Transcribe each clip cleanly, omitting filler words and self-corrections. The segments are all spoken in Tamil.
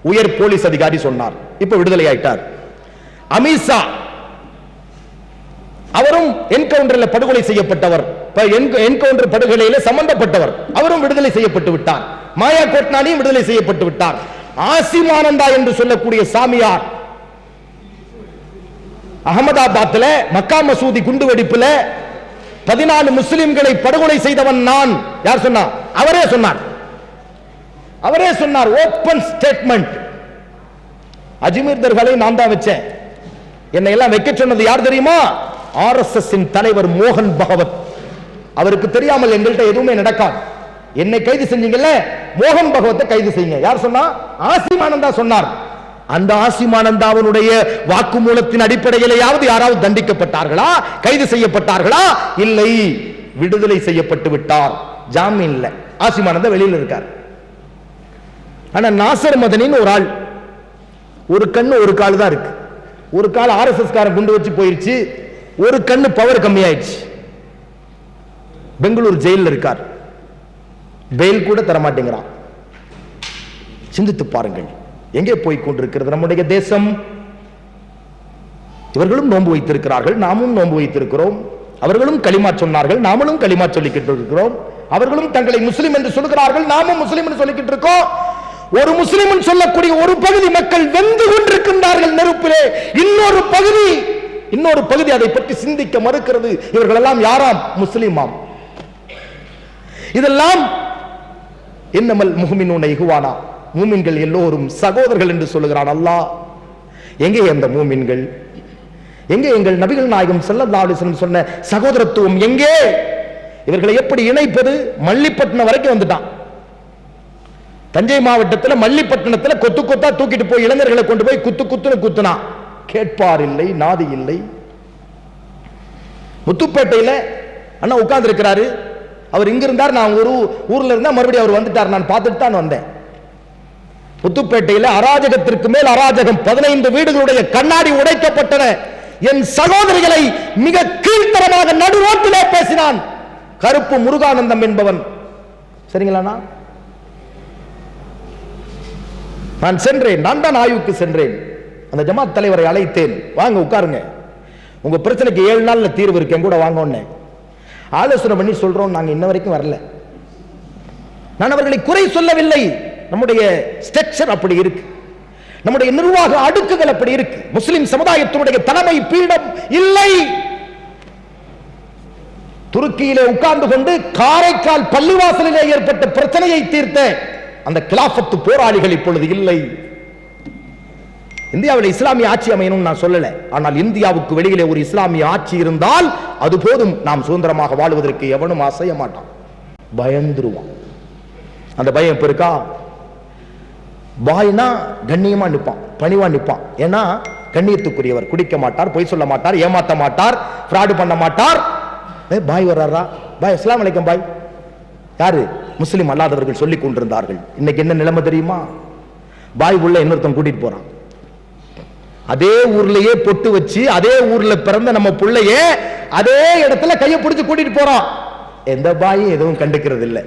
உயர் போலீஸ் அதிகாரி சொன்னார். இப்ப விடுதலை ஆயிட்டார். அமித்ஷா அவரும் என்கவுண்டரில் படுகொலை செய்யப்பட்டவர், என்கவுண்டர் படுகொலையில் சம்பந்தப்பட்டவர், அவரும் விடுதலை செய்யப்பட்டு விட்டார். மாயா கோட்னானியும் விடுதலை செய்யப்பட்டு விட்டார். ஆசிமானந்தா என்று சொல்லக்கூடிய சாமியார் அகமதாபாத்ல மக்கா மசூதி குண்டுவெடிப்புல 14 முஸ்லிம்களை படுகொலை செய்தவன் நான். யார் சொன்னார்? அவரே சொன்னார். அவரே சொன்னார். Open statement. அஜ்மீர் தர்காவை நான் தான் வச்சேன். என்னை எல்லாம் வைக்க சொன்னது யார் தெரியுமா? ஆர்எஸ்எஸ் தலைவர் மோகன் பகவத். அவருக்கு தெரியாமல் எங்கள்கிட்ட எதுவுமே நடக்காது. என்னை கைது செஞ்சீங்கல்ல, மோகன் பகவத்தை கைது செய்யுங்க. யார் சொன்னா? ஆசிமானந்தா சொன்னார். அந்த ஆசிமானந்தாவனுடைய வாக்குமூலத்தின் அடிப்படையிலேயாவது யாராவது தண்டிக்கப்பட்டார்களா, கைது செய்யப்பட்டார்களா? இல்லை, விடுதலை செய்யப்பட்டு விட்டார். ஜாமீன் இல்ல. ஆசிமானந்தா வெளியில் இருக்கார். ஆனா நாசர் மதனின் ஒரு ஆள், ஒரு கண்ணு ஒரு கால் தான் இருக்கு. ஒரு கால் ஆர்எஸ்எஸ் காரன் குண்டு வச்சு போயிருச்சு, ஒரு கண்ணு பவர் கம்மியாயிடுச்சு. பெங்களூர் ஜெயிலில் இருக்கார். பெயில் கூட தரமாட்டேங்கிறான். சிந்தித்து பாருங்கள், எங்கே போய் கொண்டிருக்கிறது நம்முடைய தேசம்? இவர்களும் நோன்பு வைத்திருக்கிறார்கள், நாமும் நோன்பு வைத்திருக்கிறோம். அவர்களும் களிமா சொன்னார்கள், நாமளும் களிமா சொல்லிக்கிட்டு இருக்கிறோம். அவர்களும் தங்களை முஸ்லிம் என்று சொல்கிறார்கள், நாமும் முஸ்லிம் என்று சொல்லிக்கிட்டு இருக்கோம். ஒரு முஸ்லிம் சொல்லக்கூடிய ஒரு பகுதி மக்கள் வெந்து கொண்டிருக்கின்றார்கள் நெருப்பிலே. இன்னொரு பகுதி அதை பற்றி சிந்திக்க மறுக்கிறது. இவர்கள் எல்லாம் யாராம்? முஸ்லிமாம். இதெல்லாம் இன்னமல் முஹ்மினூன இஹ்வானா, மூமின்கள் எல்லோரும் சகோதரர்கள் என்று சொல்லுகிறான் அல்லாஹ். எங்கே அந்த மூமின்கள்? எங்கே எங்கள் நபிகள் நாயகம் ஸல்லல்லாஹு அலைஹி வஸல்லம் சொன்ன சகோதரத்துவம் எங்கே? இவர்களை எப்படி இணைப்பது? மல்லிப்பட்டினம் வரைக்கும் வந்துட்டான். தஞ்சை மாவட்டத்தில் மல்லிப்பட்டினத்தில் கொத்து கொத்தா தூக்கிட்டு போய் இளைஞர்களை கொண்டு போய் குத்துன்னு குத்துனா கேட்பார் இல்லை, நாதி இல்லை. முத்துப்பேட்டையில் அண்ணா உட்கார்ந்து இருக்கிறாரு. அவர் இங்க இருந்தார், நான் ஒரு ஊர்ல இருந்தா, மறுபடியும் அவர் வந்துட்டார். நான் பார்த்துட்டு தான் வந்தேன். முத்துப்பேட்டையில் அராஜகத்திற்கு மேல் அராஜகம். 15 வீடுகளுடைய கண்ணாடி உடைக்கப்பட்டன. என் சகோதரிகளை மிக கீழ்த்தரமாக நடு ரோட்டிலே பேசினான் கருப்பு முருகானந்தம் என்பவன். சரிங்களா? நான் சென்றேன், நான் தான் ஆய்வுக்கு சென்றேன். அந்த ஜமாத் தலைவரை அழைத்தேன், வாங்க உட்காருங்க, உங்க பிரச்சனைக்கு 7 நாள்ல தீர்வு இருக்கு, என் கூட வாங்க. ஆலோசனை பண்ணி சொல்றோம். நாங்க இன்ன வரைக்கும் வரல. நான் அவர்களை குறை சொல்லவில்லை. நம்முடைய ஸ்ட்ரக்சர் அப்படி இருக்கு, நம்முடைய நிர்வாக அடுக்குகள் அப்படி இருக்கு. முஸ்லிம் சமுதாயத்தினுடைய தலைமை பீடம் இல்லை. துருக்கியிலே உட்கார்ந்து கொண்டு காரைக்கால் பள்ளிவாசலிலே ஏற்பட்ட பிரச்சனையை தீர்த்த அந்த கிலாஃபத்து போராளிகள் இப்பொழுது இல்லை. இந்தியாவில் இஸ்லாமிய ஆட்சி அமையணும் நான் சொல்லல, ஆனால் இந்தியாவுக்கு வெளியிலே ஒரு இஸ்லாமிய ஆட்சி இருந்தால் அது போதும். நாம் சுதந்திரமாக வாழ்வதற்கு எவனும் அசைய மாட்டான், பயந்துருவான். அந்த பயம் இப்ப இருக்கா? பாய்னா கண்ணியமா நிற்பான், பணிவா நிற்பான். ஏன்னா கண்ணியத்துக்குரியவர், குடிக்க மாட்டார், பொய் சொல்ல மாட்டார், ஏமாத்த மாட்டார், ஃப்ராடு பண்ண மாட்டார். பாய் வர்றாரா? பாய் அஸ்ஸலாமு அலைக்கும் பாய். யாரு? முஸ்லிம் அல்லாதவர்கள் சொல்லிக் கொண்டிருந்தார்கள். இன்னைக்கு என்ன நிலைமை தெரியுமா? பாய் உள்ள இன்னொருத்தன் கூட்டிட்டு போறான். அதே ஊர்லயே பொட்டு வச்சு அதே ஊர்ல பிறந்த நம்ம பிள்ளைய அதே இடத்துல கையை பிடிச்சு கூட்டிட்டு போறான். எந்த பாயும் எதுவும் கண்டுக்கிறது இல்லை.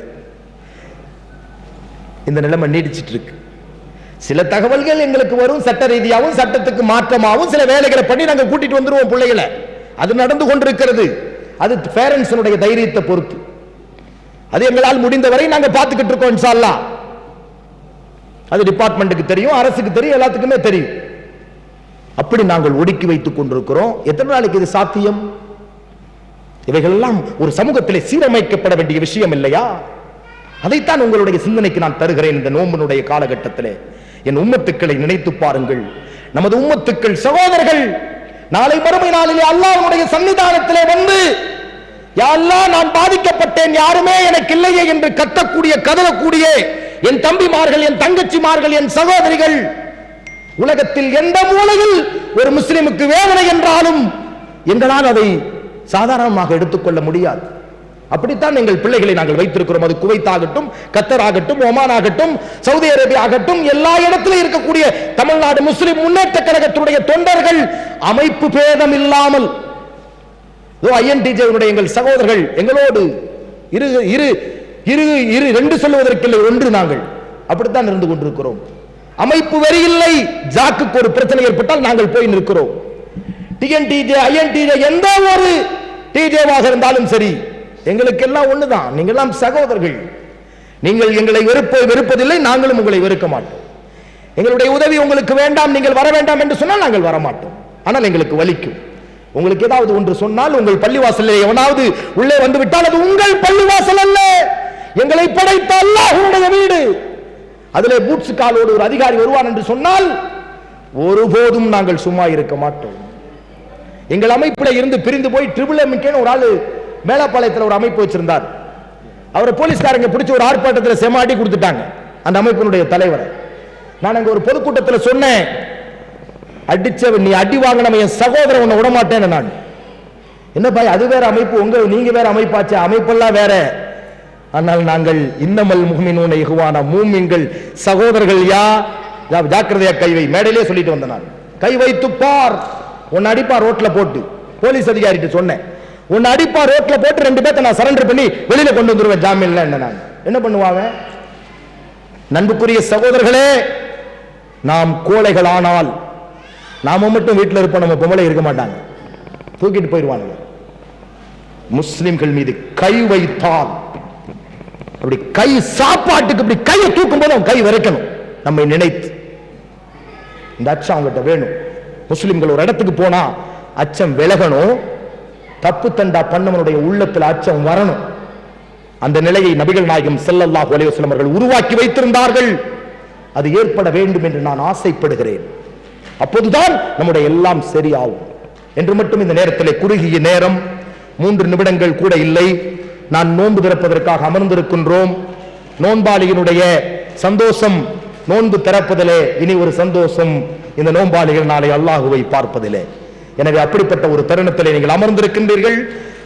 இந்த நிலைமை நீடிச்சிட்டு இருக்கு. சில தகவல்கள் எங்களுக்கு வரும், சட்ட ரீதியாகவும் சட்டத்துக்கு மாற்றமாகவும் சில வேலைகளை பண்ணி நாங்க கூட்டிட்டு வந்துருவோம் பிள்ளைகளை. அது நடந்து கொண்டிருக்கிறது. அது பேரண்ட்ஸினுடைய தைரியத்தை பொறுத்து. அது எங்களால் முடிந்தவரை நாங்க பார்த்துக்கிட்டு இருக்கோம் இன்ஷா அல்லாஹ். அது டிபார்ட்மெண்ட்டுக்கு தெரியும், அரசுக்கு தெரியும், எல்லாத்துக்குமே தெரியும். அப்படி நாங்கள் ஒடுக்கி வைத்துக் கொண்டிருக்கிறோம். எத்தனை நாளைக்கு இது சாத்தியம்? இவைகளெல்லாம் ஒரு சமூகத்திலே சீரமைக்கப்பட வேண்டிய விஷயம் இல்லையா? அதைத்தான் உங்களுடைய சிந்தனைக்கு நான் தருகிறேன். இந்த நோம்பினுடைய காலகட்டத்திலே என் உம்மத்துக்களை நினைத்து பாருங்கள். நமது உம்மத்துக்கள் சகோதரர்கள் நாளை மறுமை நாளிலே அல்லாஹ்வுடைய சன்னிதானத்திலே வந்து, யா அல்லாஹ் நான் பாதிக்கப்பட்டேன், யாருமே எனக்கு இல்லையே என்று கதறக்கூடிய என் தம்பிமார்கள், என் தங்கச்சிமார்கள், என் சகோதரிகள், உலகத்தில் எந்த மூலையில் ஒரு முஸ்லிமுக்கு வேதனை என்றாலும் எங்களால் அதை சாதாரணமாக எடுத்துக்கொள்ள முடியாது. அப்படித்தான் எங்கள் பிள்ளைகளை நாங்கள் வைத்திருக்கிறோம். அது குவைத் ஆகட்டும், கத்தர் ஆகட்டும், ஒமான் ஆகட்டும், சவுதி அரேபியா ஆகட்டும், எல்லா இடத்திலும் இருக்கக்கூடிய தமிழ்நாடு முஸ்லிம் முன்னேற்ற கழகத்தினுடைய தொண்டர்கள் அமைப்பு பேதம் இல்லாமல் INTJ எங்கள் சகோதரர்கள் எங்களோடு இரு 2 சொல்லுவதற்கு இல்லை, ஒன்று நாங்கள் அப்படித்தான் இருந்து கொண்டிருக்கிறோம். அமைப்பு வெறி இல்லை. ஜாக்குக்கு ஒரு பிரச்சனை ஏற்பட்டால் நாங்கள் போய் நிற்கிறோம். டிஎன்டிஜே, ஐஎன்டிஜே, எந்த ஒரு டிஜேவாக இருந்தாலும் சரி, எங்களுக்கு எல்லாம் ஒண்ணுதான். நீங்கள் எல்லாம் சகோதரர்கள். நீங்கள் எங்களை வெறுப்பதில்லை, நாங்களும் உங்களை வெறுக்க மாட்டோம். எங்களுடைய உதவி உங்களுக்கு வேண்டாம், நீங்கள் வர வேண்டாம் என்று சொன்னால் நாங்கள் வர மாட்டோம். ஆனால் எங்களுக்கு வலிக்கும். உங்களுக்கு ஏதாவது ஒன்று சொன்னால் உங்கள் பள்ளிவாசலில் எவனாவது உள்ளே வந்து விட்டால் அது உங்கள் பள்ளிவாசல் அல்ல, எங்களை படைத்த அல்லாஹ்வுடைய வீடு. அதிலே பூட்ஸ் காலோடு ஒரு அதிகாரி வருவான் என்று சொன்னால் ஒருபோதும் நாங்கள் சும்மா இருக்க மாட்டோம். எங்கள் அமைப்பில் இருந்து பிரிந்து போய் ட்ரிபிள் எம்கேன்னு ஒரு ஆளு மேலப்பாளையத்தில் ஒரு அமைப்பு வச்சிருந்தார். அவரை போலீஸ்காரங்க பிடிச்சி ஒரு ஆர்ப்பாட்டத்தில் செமாடி கொடுத்துட்டாங்க, அந்த அமைப்பினுடைய தலைவரை. நான் அங்க ஒரு பொதுக்கூட்டத்தில் சொன்னேன், அடிச்சவன் நீ அடி வாங்கினவன் என் சகோதரன் உன்னை விடமாட்டேன்னு. நான் என்ன பாய், அது வேற அமைப்பு, நீங்க வேற அமைப்பாச்சு, அமைப்பெல்லாம் வேற. ஆனால் நாங்கள் இன்னமல் முஃமினூன இஹ்வானா, மூமின்கள் சகோதரர்கள். ஜாக்கிரதையா கை வை, மேடையிலே சொல்லிட்டு வந்தேன் நான். கை வைத்து பார், உன்னை அடிப்பா ரோட்ல போட்டு. போலீஸ் அதிகாரிட்ட சொன்னேன், உன்னை அடிப்பா ரோட்ல போட்டு 2 பேர்த்த நான் சரண்டர் பண்ணி வெளியில கொண்டு வந்துருவேன் ஜாமீன்ல. என்ன பண்ணுவாங்க? நண்புக்குரிய சகோதரர்களே, நாம் கோழைகள் ஆனால் நாம மட்டும் வீட்டில் இருப்போம், நம்ம பொம்பளை இருக்க மாட்டாங்க, தூக்கிட்டு போயிடுவாங்க. முஸ்லிம்கள் மீது கை வைத்தால் அப்படி கை சாப்பாட்டுக்கு இப்படி கையை தூக்கும் போது கை வரைக்கணும் நம்மை நினைத்து. இந்த அச்சம் அவங்ககிட்ட வேணும். முஸ்லிம்கள் ஒரு இடத்துக்கு போனா அச்சம் விலகணும், தப்பு தண்டா பண்ணவனுடைய உள்ளத்தில் அச்சம் வரணும். அந்த நிலையை நபிகள் நாயகம் ஸல்லல்லாஹு அலைஹி வஸல்லம் அவர்கள் உருவாக்கி வைத்திருந்தார்கள். அது ஏற்பட வேண்டும் என்று நான் ஆசைப்படுகிறேன். அப்போதுதான் நம்முடைய எல்லாம் சரியாகும் என்று மட்டும் இந்த நேரத்தில், குறுகிய நேரம் 3 நிமிடங்கள் கூட இல்லை, நான் நோன்பு திறப்பதற்காக அமர்ந்திருக்கின்றோம். நோன்பாளியினுடைய சந்தோஷம் நோன்பு திறப்பதிலே, இனி ஒரு சந்தோஷம் இந்த நோன்பாளிகள் நாளை அல்லாஹுவை பார்ப்பதிலே. எனவே அப்படிப்பட்ட ஒரு தருணத்திலே நீங்கள் அமர்ந்திருக்கின்றீர்கள்.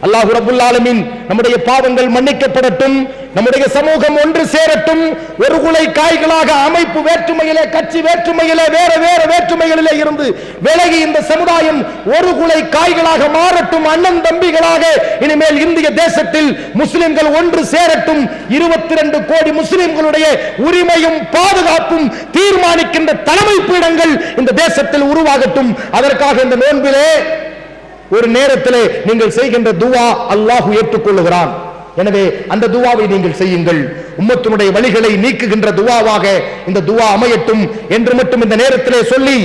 அல்லாஹ் ரப்புல் ஆலமீன் நம்முடைய பாவங்கள் மன்னிக்கப்படட்டும், நம்முடைய சமூகம் ஒன்று சேரட்டும், ஒரு குலை காய்களாக அமைப்பு வேற்றுமையிலே, கட்சி வேற்றுமையிலே, வேற வேற வேற்றுமைகளிலே இருந்து விலகி இந்த சமுதாயம் ஒரு குலை காய்களாக மாறட்டும். அண்ணன் தம்பிகளாக இனிமேல் இந்திய தேசத்தில் முஸ்லிம்கள் ஒன்று சேரட்டும். 22 கோடி முஸ்லிம்களுடைய உரிமையும் பாதுகாப்பும் தீர்மானிக்கின்ற தலைமை பீடங்கள் இந்த தேசத்தில் உருவாகட்டும். அதற்காக இந்த நோன்பிலே ஒரு நேரத்திலே நீங்கள் செய்கின்ற துவா அல்லாஹ் ஏற்றுக்கொள்ளுகிறான். எனவே அந்த துவாவை நீங்கள் செய்யுங்கள். உம்மத்தினுடைய வழிகளை நீக்குகின்ற துவாவாக இந்த துவா அமையட்டும் என்று மட்டும் இந்த நேரத்திலே சொல்லி,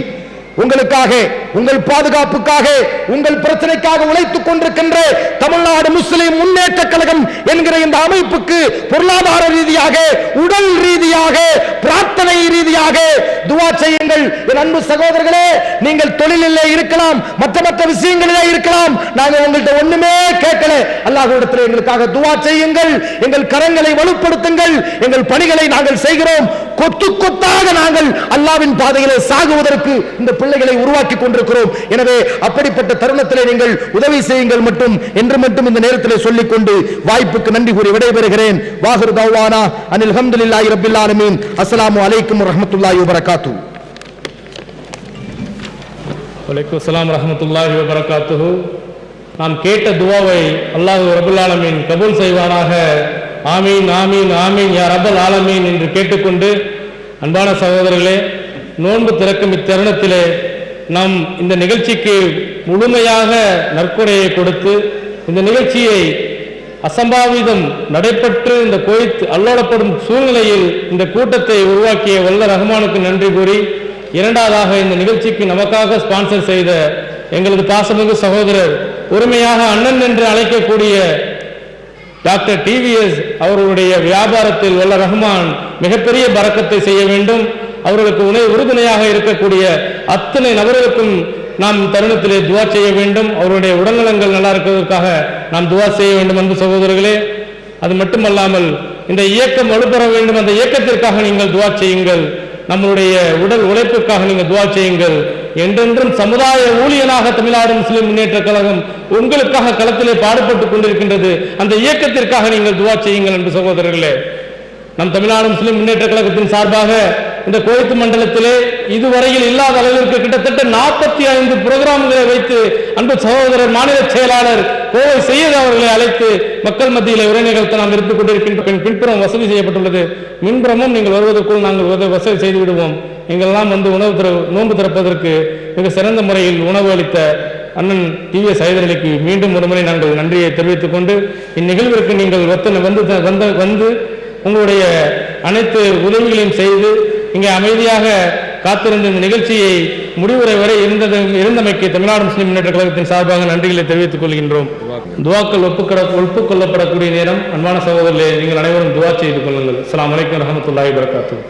உங்களுக்காக, உங்கள் பாதுகாப்புக்காக, உங்கள் பிரச்சனைக்காக உழைத்துக் கொண்டிருக்கின்ற தமிழ்நாடு முஸ்லிம் முன்னேற்ற கழகம் என்கிற இந்த அமைப்புக்கு பொருளாதார ரீதியாக, உடல் ரீதியாக, பிரார்த்தனை ரீதியாக துவா செய்யுங்கள். என் அன்பு சகோதரர்களே, நீங்கள் தொழிலிலே இருக்கலாம், மற்ற மற்ற விஷயங்களிலே இருக்கலாம், நாங்கள் உங்கள்கிட்ட ஒண்ணுமே கேட்கல. அல்லாஹ்விடத்தில் எங்களுக்காக துவா செய்யுங்கள். எங்கள் கரங்களை வலுப்படுத்துங்கள். எங்கள் பணிகளை நாங்கள் செய்கிறோம். கொத்து கொத்தாக நாங்கள் அல்லாஹ்வின் பாதையிலே சாகுவதற்கு இந்த பிள்ளைகளை உருவாக்கி கொண்டிருக்கிறோம். எனவே அப்படிப்பட்ட தருணத்திலே நீங்கள் உதவி செய்யுங்கள் மட்டும் என்று மட்டும் இந்த நேரத்திலே சொல்லிக் கொண்டு வாய்ப்புக்கு நன்றி கூறி விடைபெறுகிறேன். வாஹிரு தஅவானா அனில் ஹம்துலில்லாஹி ரப்பில் ஆலமீன். அஸ்ஸலாமு அலைக்கும் வரஹ்மத்துல்லாஹி வபரகாத்துஹு. வலைக்கும் அஸ்ஸலாம் வரஹ்மத்துல்லாஹி வபரகாத்துஹு. நாம் கேட்ட துஆவை அல்லாஹ் ரப்பல் ஆலமீன் கபூல் செய்வானாக. ஆமீன் ஆமீன் ஆமீன் யா ரப்பல் ஆலமீன் என்று கேட்டுக்கொண்டு, அன்பான சகோதரர்களே, நோன்பு திறக்கும் இத்தருணத்திலே நாம் இந்த நிகழ்ச்சிக்கு முழுமையாக நற்கொடையை கொடுத்து, இந்த நிகழ்ச்சியை அசம்பாவிதம் நடைபெற்று இந்த கோயித் அல்லோடப்படும் சூழ்நிலையில் இந்த கூட்டத்தை உருவாக்கிய வல்ல ரஹ்மானுக்கு நன்றி கூறி, இரண்டாவதாக இந்த நிகழ்ச்சிக்கு நமக்காக ஸ்பான்சர் செய்த எங்களது பாசமிகு சகோதரர், உரிமையாக அண்ணன் என்று அழைக்கக்கூடிய டாக்டர் டிவிஎஸ் அவர்களுடைய வியாபாரத்தில் வல்ல ரஹ்மான் மிகப்பெரிய பரக்கத்தை செய்ய வேண்டும். அவர்களுக்கு உறுதுணையாக இருக்கக்கூடிய அத்தனை நபர்களுக்கும் நாம் தருணத்திலே துவா செய்ய வேண்டும். அவருடைய உடல்நலங்கள் நல்லா இருக்கிறதுக்காக நாம் துவா செய்ய வேண்டும் அன்பு சகோதரர்களே. அது மட்டுமல்லாமல் இந்த இயக்கம் வலுப்பெற வேண்டும், அந்த இயக்கத்திற்காக நீங்கள் துவா செய்யுங்கள். நம்மளுடைய உடல் உழைப்புக்காக நீங்கள் துவா செய்யுங்கள். என்றென்றும் சமுதாய ஊழியனாக தமிழ்நாடு முஸ்லிம் முன்னேற்ற கழகம் உங்களுக்காக களத்திலே பாடுபட்டுக் கொண்டிருக்கின்றது. அந்த இயக்கத்திற்காக நீங்கள் துவா செய்யுங்கள் என்று சகோதரர்களே. நம் தமிழ்நாடு முஸ்லிம் முன்னேற்ற கழகத்தின் சார்பாக இந்த கோயித்து மண்டலத்திலே இதுவரையில் இல்லாத அளவிற்கு கிட்டத்தட்ட 45 புரோகிராம்களை வைத்து அன்பு சகோதரர் மாநில செயலாளர் கோவை செய்யது அவர்களை அழைத்து மக்கள் மத்தியில் உரை நிகழ்த்த நாம் எடுத்துக் கொண்டிருக்கின்ற பின்புறம் வசதி செய்யப்பட்டுள்ளது. மின்புறமும் நீங்கள் வருவதற்குள் நாங்கள் வசதி செய்து விடுவோம். எங்கெல்லாம் வந்து நோன்பு திறப்பதற்கு மிக சிறந்த முறையில் உணவு அளித்த அண்ணன் டிவிஎஸ் ஹைதர் அலிக்கு மீண்டும் ஒரு முறை நாங்கள் நன்றியை தெரிவித்துக் கொண்டு இந்நிகழ்விற்கு நீங்கள் வந்து உங்களுடைய அனைத்து உதவிகளையும் செய்து இங்கே அமைதியாக காத்திருந்த இந்த நிகழ்ச்சியை முடிவுரை வரை இருந்தமைக்கு தமிழ்நாடு முஸ்லிம் முன்னேற்ற கழகத்தின் சார்பாக நன்றிகளை தெரிவித்துக் கொள்கின்றோம். துவாக்கள் ஒப்புக்கொள்ளப்படக்கூடிய நேரம். அன்பான சகோதரர்களே, நீங்கள் அனைவரும் துவா செய்து கொள்ளுங்கள். அஸ்ஸலாமு அலைக்கும் வரஹ்மத்துல்லாஹி வபரகாத்துஹு.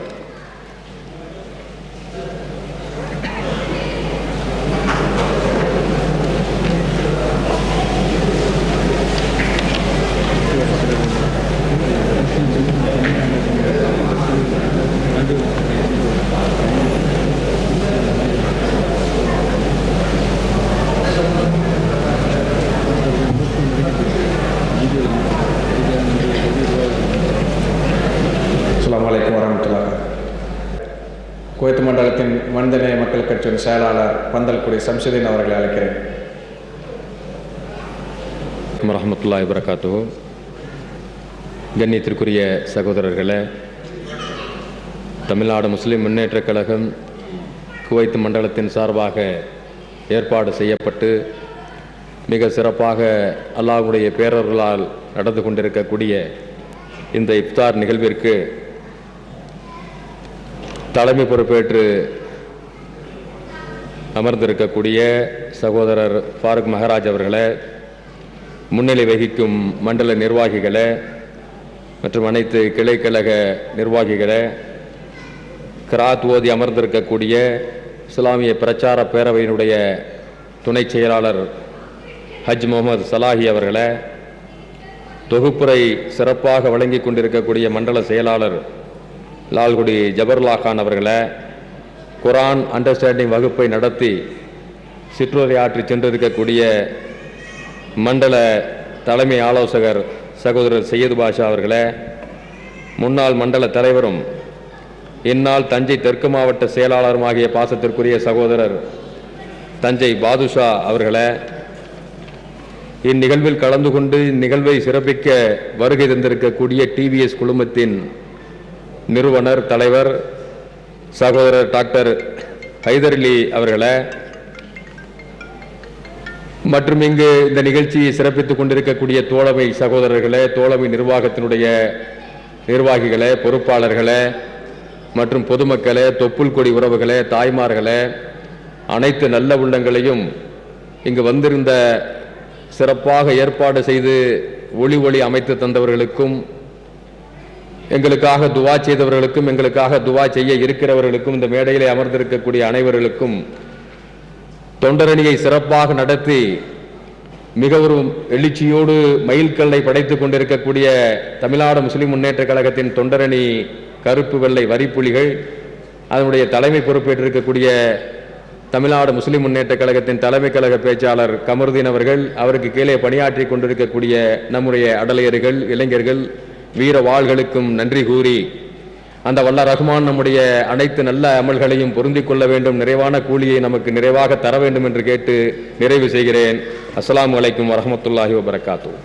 குவைத் மண்டலத்தின் மனிதநேய மக்கள் கட்சியின் செயலாளர் பந்தல்குடி சம்சுதீன் அவர்களை அழைக்கிறேன். வரஹ்மத்துல்லாஹி வபரகாத்துஹு. கண்ணியத்திற்குரிய சகோதரர்களே, தமிழ்நாடு முஸ்லிம் முன்னேற்ற கழகம் குவைத் மண்டலத்தின் சார்பாக ஏற்பாடு செய்யப்பட்டு மிக சிறப்பாக அல்லாஹ்வுடைய பேரர்களால் நடந்து கொண்டிருக்கக்கூடிய இந்த இஃப்தார் நிகழ்விற்கு தலைமை பொறுப்பேற்று அமர்ந்திருக்கக்கூடிய சகோதரர் ஃபாரூக் மஹராஜ் அவர்களே, முன்னிலை வகிக்கும் மண்டல நிர்வாகிகளே மற்றும் அனைத்து கிளைக்கழக நிர்வாகிகளே, கிராத் ஓதி அமர்ந்திருக்கக்கூடிய இஸ்லாமிய பிரச்சார பேரவையினுடைய துணை செயலாளர் ஹஜ் முகமது சலாஹி அவர்களே, தொகுப்புரை சிறப்பாக வழங்கி கொண்டிருக்கக்கூடிய மண்டல செயலாளர் லால்குடி ஜபர்லா கான் அவர்களே, குரான் அண்டர்ஸ்டாண்டிங் வகுப்பை நடத்தி சிற்றுரை ஆற்றி சென்றிருக்கக்கூடிய மண்டல தலைமை ஆலோசகர் சகோதரர் சையது பாஷா அவர்களே, முன்னாள் மண்டல தலைவரும் இந்நாள் தஞ்சை தெற்கு மாவட்ட செயலாளருமாகிய பாசத்திற்குரிய சகோதரர் தஞ்சை பாதுஷா அவர்களே, இந்நிகழ்வில் கலந்து கொண்டு இந்நிகழ்வை சிறப்பிக்க வருகை தந்திருக்கக்கூடிய டிவிஎஸ் குழுமத்தின் நிறுவனர் தலைவர் சகோதரர் டாக்டர் ஹைதர் அலி அவர்களே, மற்றும் இங்கு இந்த நிகழ்ச்சியை சிறப்பித்துக் கொண்டிருக்கக்கூடிய தோழமை சகோதரர்களே, தோழமை நிர்வாகத்தினுடைய நிர்வாகிகளே, பொறுப்பாளர்களே மற்றும் பொதுமக்களே, தொப்புள் கொடி உறவுகளே, தாய்மார்களே, அனைத்து நல்ல உள்ளங்களையும் இங்கு வந்திருந்த சிறப்பாக ஏற்பாடு செய்து ஒளி அமைத்து தந்தவர்களுக்கும், எங்களுக்காக துவா செய்தவர்களுக்கும், எங்களுக்காக துவா செய்ய இருக்கிறவர்களுக்கும், இந்த மேடையிலே அமர்ந்திருக்கக்கூடிய அனைவர்களுக்கும், தொண்டரணியை சிறப்பாக நடத்தி மிகவும் எழுச்சியோடு மைல்கல்லை படைத்துக் கொண்டிருக்கக்கூடிய தமிழ்நாடு முஸ்லிம் முன்னேற்ற கழகத்தின் தொண்டரணி கருப்பு வெள்ளை வரிப்புலிகள், அதனுடைய தலைமை பொறுப்பேற்றிருக்கக்கூடிய தமிழ்நாடு முஸ்லிம் முன்னேற்ற கழகத்தின் தலைமை கழக பேச்சாளர் கமருதீன் அவர்கள், அவருக்கு கீழே பணியாற்றி கொண்டிருக்கக்கூடிய நம்முடைய அடலையர்கள், இளைஞர்கள், வீர வாள்களுக்கும் நன்றி கூறி அந்த வல்ல ரஹ்மான் நம்முடைய அனைத்து நல்ல அமல்களையும் பொருந்திக் கொள்ள வேண்டும், நிறைவான கூலியை நமக்கு நிறைவாக தர வேண்டும் என்று கேட்டு நிறைவு செய்கிறேன். அஸ்ஸலாமு அலைக்கும் வரஹ்மத்துல்லாஹி வபரகாத்துஹு.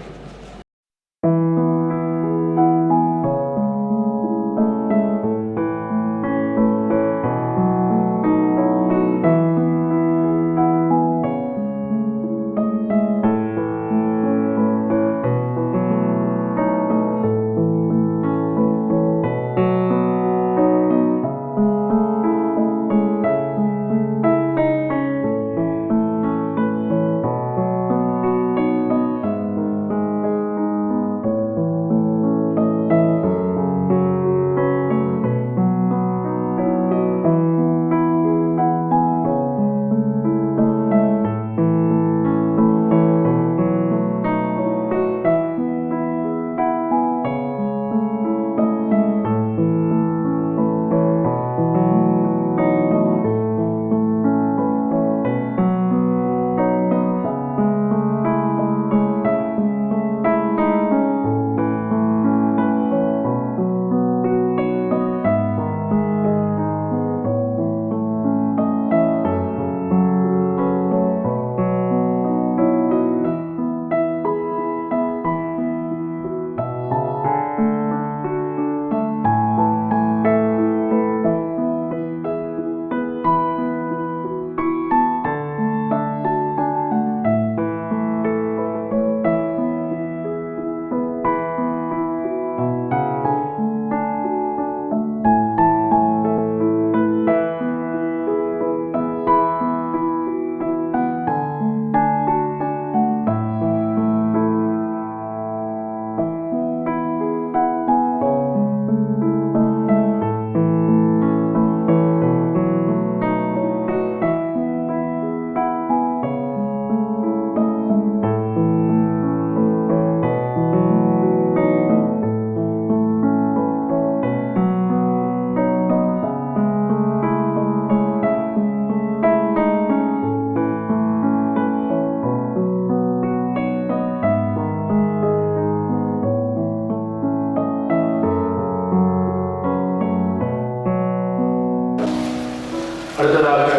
அடுத்ததாக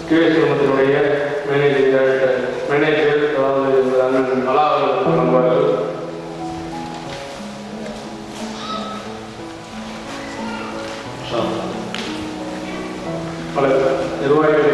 கேஎஸ் குடும்பத்தினுடைய மேனேஜர் அதாவது அண்ணன் அலா அவர்கள் வழங்குவார்கள். பல நிர்வாகிகளை